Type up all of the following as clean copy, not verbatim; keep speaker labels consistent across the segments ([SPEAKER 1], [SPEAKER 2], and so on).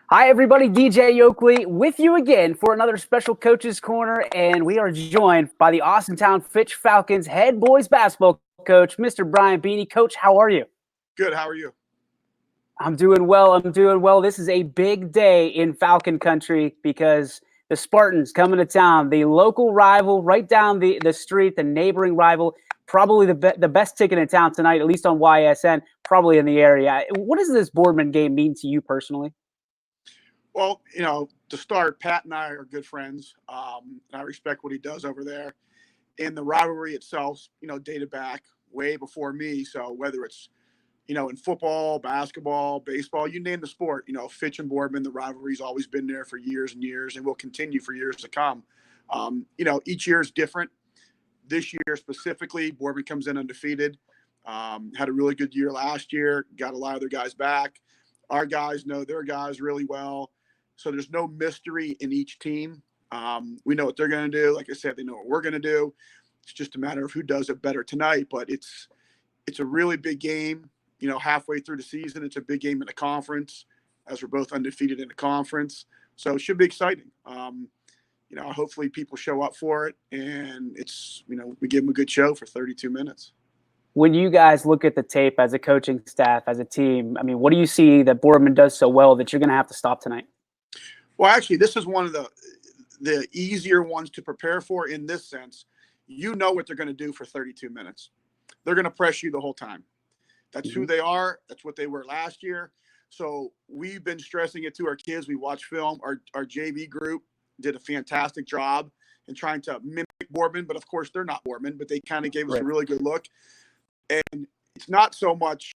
[SPEAKER 1] Hi, everybody. DJ Oakley with you again for another special Coaches Corner, and we are joined by the Austintown Fitch Falcons head boys basketball coach, Mr. Brian Beany. Coach, how are you?
[SPEAKER 2] Good. How are you?
[SPEAKER 1] I'm doing well. This is a big day in Falcon country because the Spartans coming to town, the local rival right down the street, the neighboring rival, probably the best ticket in town tonight, at least on YSN, probably in the area. What does this Borman game mean to you personally?
[SPEAKER 2] Well, to start, Pat and I are good friends. And I respect what he does over there. And the rivalry itself, dated back way before me. So whether it's, in football, basketball, baseball, you name the sport, Fitch and Boardman, the rivalry's always been there for years and years and will continue for years to come. Each year is different. This year specifically, Boardman comes in undefeated. Had a really good year last year, got a lot of their guys back. Our guys know their guys really well. So there's no mystery in each team. We know what they're going to do. Like I said, they know what we're going to do. It's just a matter of who does it better tonight. But it's a really big game. Halfway through the season, it's a big game in the conference, as we're both undefeated in the conference. So it should be exciting. Hopefully people show up for it, and we give them a good show for 32 minutes.
[SPEAKER 1] When you guys look at the tape as a coaching staff, as a team, what do you see that Borman does so well that you're going to have to stop tonight?
[SPEAKER 2] Well, actually, this is one of the easier ones to prepare for in this sense. You know what they're going to do for 32 minutes. They're going to press you the whole time. That's who they are. That's what they were last year. So we've been stressing it to our kids. We watch film. Our JV group did a fantastic job in trying to mimic Borman, but of course they're not Borman, but they kind of gave us a really good look. And it's not so much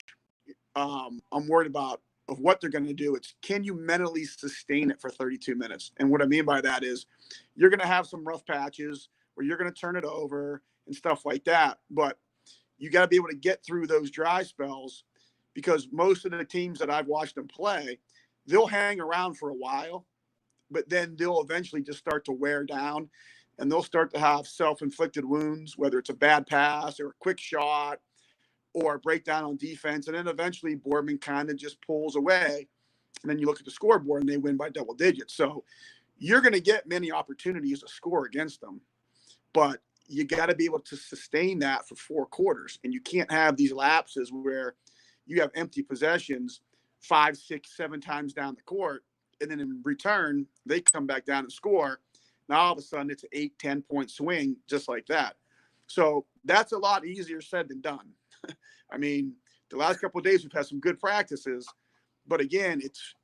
[SPEAKER 2] I'm worried about of what they're going to do. It's, can you mentally sustain it for 32 minutes? And what I mean by that is you're going to have some rough patches where you're going to turn it over and stuff like that. But you got to be able to get through those dry spells, because most of the teams that I've watched them play, they'll hang around for a while, but then they'll eventually just start to wear down, and they'll start to have self-inflicted wounds, whether it's a bad pass or a quick shot or a breakdown on defense. And then eventually Boardman kind of just pulls away. And then you look at the scoreboard and they win by double digits. So you're going to get many opportunities to score against them, but you got to be able to sustain that for 4 quarters. And you can't have these lapses where you have empty possessions 5, 6, 7 times down the court. And then in return, they come back down and score. Now all of a sudden it's an 8, 10-point swing just like that. So that's a lot easier said than done. The last couple of days we've had some good practices, but again, it's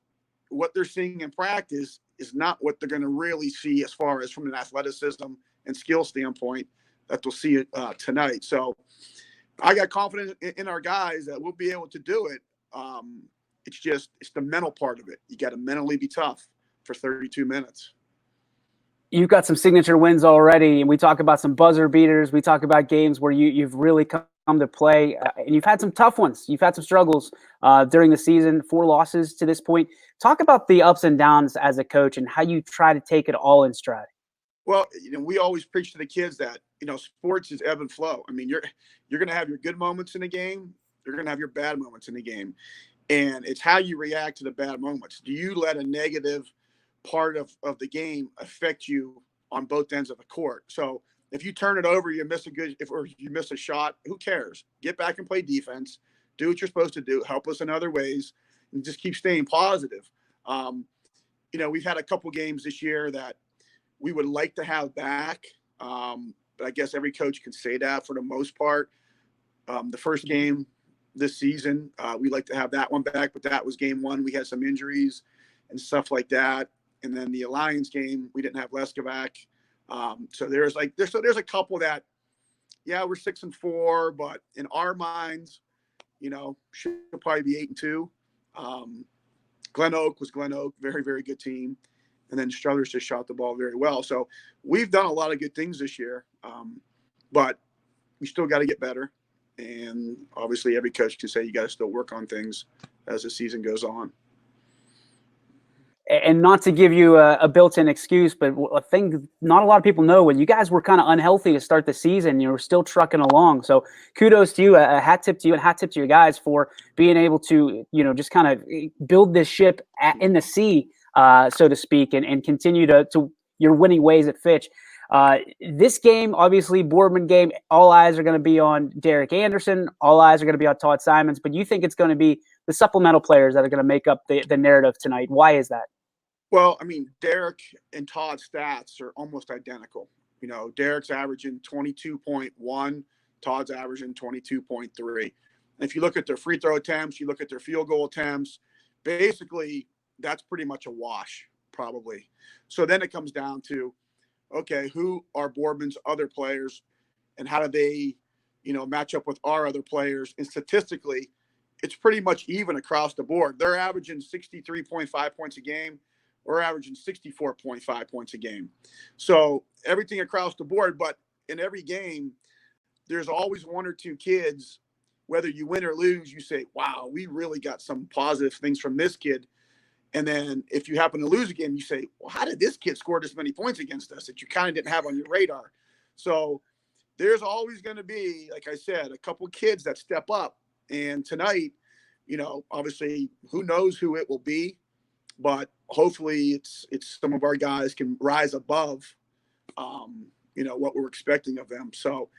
[SPEAKER 2] what they're seeing in practice is not what they're going to really see as far as from an athleticism and skill standpoint that they'll see it tonight. So I got confidence in our guys that we'll be able to do it. It's the mental part of it. You got to mentally be tough for 32 minutes.
[SPEAKER 1] You've got some signature wins already, and we talk about some buzzer beaters. We talk about games where you've really come to play, and you've had some tough ones. You've had some struggles during the season, 4 losses to this point. Talk about the ups and downs as a coach and how you try to take it all in stride.
[SPEAKER 2] Well, we always preach to the kids that, sports is ebb and flow. You're going to have your good moments in the game. You're going to have your bad moments in the game. And it's how you react to the bad moments. Do you let a negative part of the game affect you on both ends of the court? So if you turn it over, you miss or you miss a shot, who cares? Get back and play defense. Do what you're supposed to do. Help us in other ways, and just keep staying positive. We've had a couple games this year that we would like to have back. But I guess every coach can say that for the most part. The first game this season, we'd like to have that one back, but that was game 1. We had some injuries and stuff like that. And then the Alliance game, we didn't have Leskovac. So there's a couple that, we're 6-4, but in our minds, should probably be 8-2. Glen Oak was Glen Oak, very, very good team. And then Struthers just shot the ball very well. So we've done a lot of good things this year, but we still got to get better. And obviously every coach can say you got to still work on things as the season goes on.
[SPEAKER 1] And not to give you a built-in excuse, but a thing not a lot of people know, when you guys were kind of unhealthy to start the season, you were still trucking along. So kudos to you, a hat tip to you, and hat tip to your guys for being able to, just kind of build this ship in the sea so to speak, and continue to your winning ways at Fitch. This game, obviously, Borman game, all eyes are going to be on Derek Anderson. All eyes are going to be on Todd Simons. But you think it's going to be the supplemental players that are going to make up the narrative tonight. Why is that?
[SPEAKER 2] Well, I mean, Derek and Todd's stats are almost identical. Derek's averaging 22.1, Todd's averaging 22.3. If you look at their free throw attempts, you look at their field goal attempts, basically that's pretty much a wash, probably. So then it comes down to, okay, who are Boardman's other players and how do they, match up with our other players? And statistically, it's pretty much even across the board. They're averaging 63.5 points a game. We're averaging 64.5 points a game. So everything across the board, but in every game, there's always one or two kids, whether you win or lose, you say, wow, we really got some positive things from this kid. And then if you happen to lose again, you say, well, how did this kid score this many points against us that you kind of didn't have on your radar? So there's always going to be, like I said, a couple kids that step up. And tonight, obviously, who knows who it will be, but hopefully it's some of our guys can rise above, what we're expecting of them. So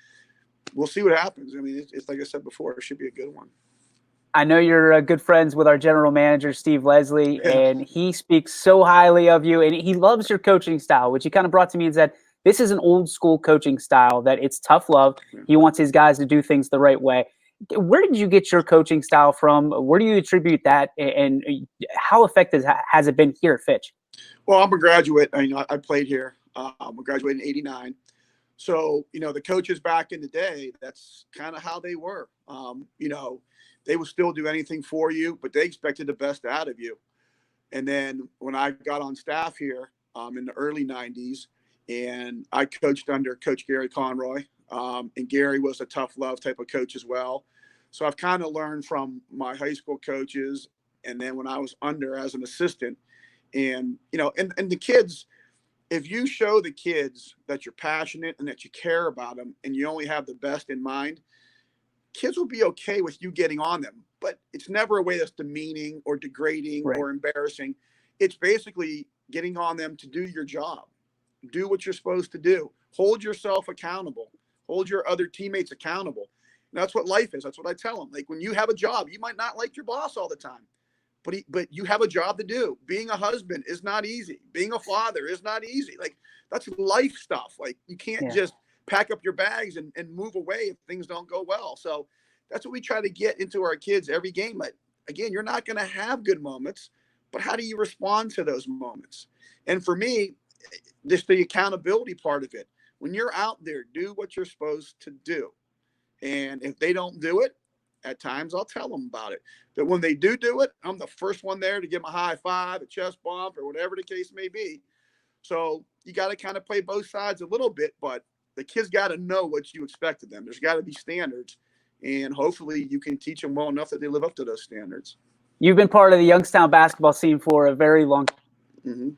[SPEAKER 2] we'll see what happens. I mean, it's like I said before, it should be a good one.
[SPEAKER 1] I know you're good friends with our general manager, Steve Leslie, and he speaks so highly of you, and he loves your coaching style, which he kind of brought to me and said, this is an old school coaching style, that it's tough love. He wants his guys to do things the right way. Where did you get your coaching style from? Where do you attribute that, and how effective has it been here at Fitch?
[SPEAKER 2] Well, I'm a graduate. I played here. I graduated in '89. So, the coaches back in the day, that's kind of how they were. They would still do anything for you, but they expected the best out of you. And then when I got on staff here in the early 90s, and I coached under Coach Gary Conroy, and Gary was a tough love type of coach as well. So I've kind of learned from my high school coaches, and then when I was under as an assistant, and and the kids, if you show the kids that you're passionate and that you care about them and you only have the best in mind, kids will be okay with you getting on them. But it's never a way that's demeaning or degrading or embarrassing. It's basically getting on them to do your job, do what you're supposed to do, hold yourself accountable, hold your other teammates accountable. And that's what life is. That's what I tell them. Like, when you have a job, you might not like your boss all the time, but you have a job to do. Being a husband is not easy. Being a father is not easy. Like, that's life stuff. Like, you can't just pack up your bags and move away if things don't go well. So that's what we try to get into our kids every game. But again, you're not going to have good moments, but how do you respond to those moments? And for me, just the accountability part of it. When you're out there, do what you're supposed to do. And if they don't do it, at times I'll tell them about it. But when they do it, I'm the first one there to give them a high five, a chest bump, or whatever the case may be. So you got to kind of play both sides a little bit, but the kids got to know what you expect of them. There's got to be standards, and hopefully you can teach them well enough that they live up to those standards.
[SPEAKER 1] You've been part of the Youngstown basketball scene for a very long time.
[SPEAKER 2] Mm-hmm.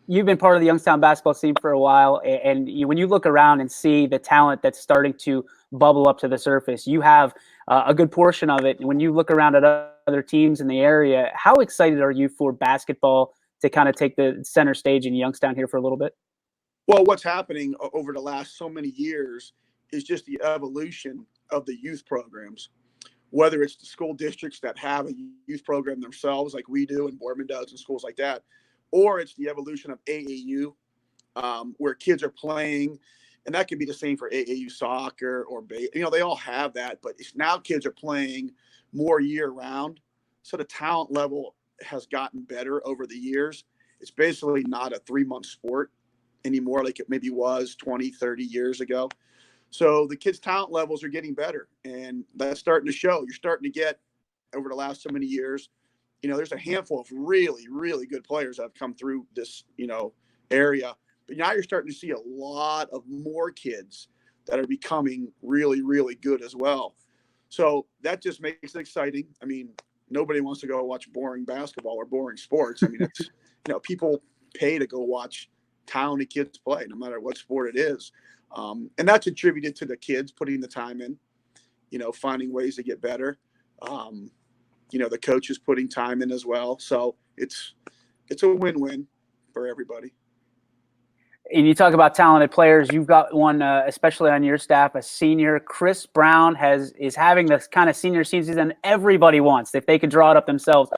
[SPEAKER 1] You've been part of the Youngstown basketball scene for a while, and when you look around and see the talent that's starting to bubble up to the surface, you have a good portion of it. When you look around at other teams in the area, how excited are you for basketball to kind of take the center stage in Youngstown here for a little bit?
[SPEAKER 2] Well, what's happening over the last so many years is just the evolution of the youth programs, whether it's the school districts that have a youth program themselves, like we do and Borman does and schools like that, or it's the evolution of AAU, where kids are playing, and that could be the same for AAU soccer or they all have that, but it's now kids are playing more year round. So the talent level has gotten better over the years. It's basically not a 3-month sport anymore like it maybe was 20, 30 years ago. So the kids' talent levels are getting better, and that's starting to show. You're starting to get, over the last so many years, there's a handful of really, really good players that have come through this, area. But now you're starting to see a lot of more kids that are becoming really, really good as well. So that just makes it exciting. I mean, nobody wants to go watch boring basketball or boring sports. I mean, it's, people pay to go watch talented kids play, no matter what sport it is. And that's attributed to the kids putting the time in, finding ways to get better. The coaches putting time in as well. So it's it's a win-win for everybody.
[SPEAKER 1] And you talk about talented players. You've got one, especially on your staff, a senior. Chris Brown is having this kind of senior season everybody wants if they could draw it up themselves.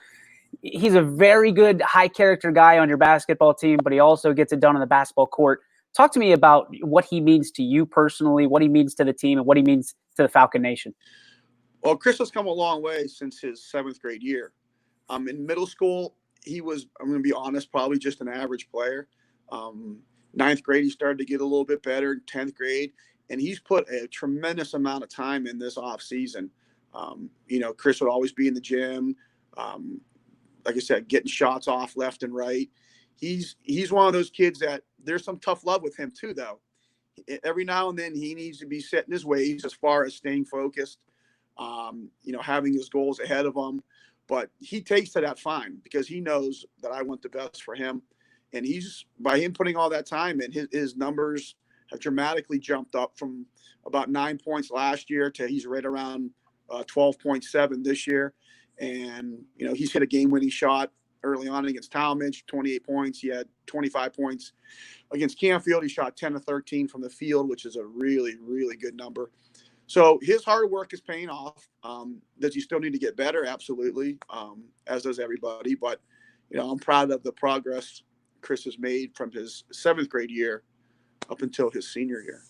[SPEAKER 1] He's a very good, high-character guy on your basketball team, but he also gets it done on the basketball court. Talk to me about what he means to you personally, what he means to the team, and what he means to the Falcon Nation.
[SPEAKER 2] Well, Chris has come a long way since his 7th grade year. In middle school, he was, I'm going to be honest, probably just an average player. 9th grade, he started to get a little bit better. 10th grade, and he's put a tremendous amount of time in this off season. Chris would always be in the gym. Like I said, getting shots off left and right. He's one of those kids that there's some tough love with him too, though. Every now and then he needs to be set in his ways as far as staying focused, having his goals ahead of him. But he takes to that fine because he knows that I want the best for him. And by him putting all that time in, his numbers have dramatically jumped up from about 9 points last year to he's right around 12.7 this year. And, he's hit a game-winning shot early on against Talmadge, 28 points. He had 25 points against Canfield. He shot 10 of 13 from the field, which is a really, really good number. So his hard work is paying off. Does he still need to get better? Absolutely, as does everybody. But, I'm proud of the progress Chris has made from his 7th grade year up until his senior year.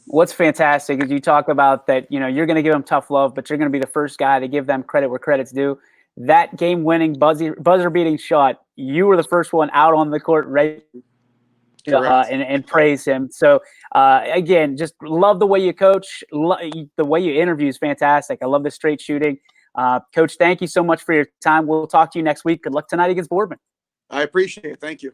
[SPEAKER 2] What's
[SPEAKER 1] fantastic is you talk about that, you're going to give them tough love, but you're going to be the first guy to give them credit where credit's due. That game-winning buzzer-beating shot, you were the first one out on the court, right? And praise him. So, again, just love the way you coach. The way you interview is fantastic. I love the straight shooting. Coach, thank you so much for your time. We'll talk to you next week. Good luck tonight against Borman.
[SPEAKER 2] I appreciate it. Thank you.